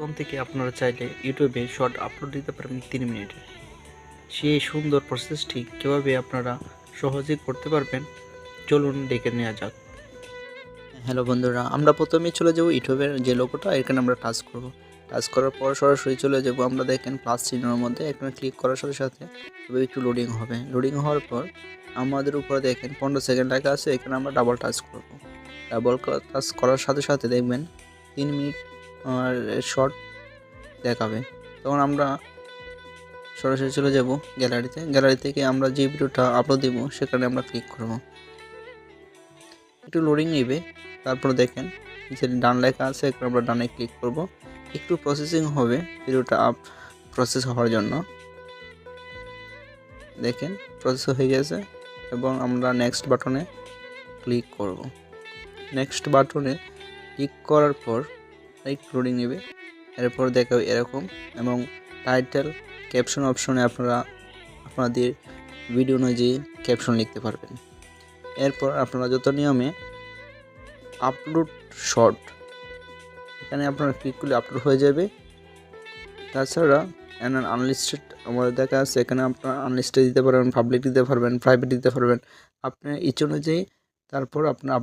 এখন থেকে আপনারা চাইলে ইউটিউবে শর্ট আপলোড দিতে পারবেন 3 মিনিটে। সেই সুন্দর প্রসেসটি কীভাবে আপনারা সহজেই করতে পারবেন চলুন দেখে নেওয়া যাক। হ্যালো বন্ধুরা, আমরা প্রথমেই চলে যাব ইউটিউবের যে লোগোটা, এখানে আমরা টাচ করব। টাচ করার পর সরাসরি চলে যাব, আমরা দেখেন প্লাস চিহ্নের মধ্যে এখানে ক্লিক করার সাথে সাথে একটু লোডিং হবে। লোডিং হওয়ার পর আমাদের উপরে দেখেন 15 সেকেন্ড লেখা আছে, এখানে আমরা ডাবল টাচ করব। ডাবল টাচ করার সাথে সাথে দেখবেন 3 মিনিট শর্ট দেখাবে। তখন আমরা সরাসরি চলে যাব গ্যালারিতে। গ্যালারি থেকে আমরা যে ভিডিওটা আপলোড দেব সেখানে আমরা ক্লিক করব। একটু লোডিং নেবে, তারপরে দেখেন যে ডান লেখা আছে, এখানে আমরা ডানে ক্লিক করব। একটু প্রসেসিং হবে ভিডিওটা প্রসেস হওয়ার জন্য। দেখেন প্রসেস হয়ে গেছে এবং আমরা নেক্সট বাটনে ক্লিক করব। নেক্সট বাটনে ক্লিক করার পর একটু লোডিং নেবে, এরপর দেখাবে এরকম, এবং টাইটেল ক্যাপশন অপশনে আপনারা আপনাদের ভিডিও অনুযায়ী ক্যাপশন লিখতে পারবেন। এরপর আপনারা যত নিয়মে আপলোড শর্ট, এখানে আপনারা ক্লিক করলে আপলোড হয়ে যাবে। তাছাড়া আনলিস্টেড আমাদের দেখা আছে, এখানে আপনারা আনলিস্টেড দিতে পারবেন, পাবলিক দিতে পারবেন, প্রাইভেট দিতে পারবেন, আপনার ইচ্ছে অনুযায়ী তারপর আপনার আপলোড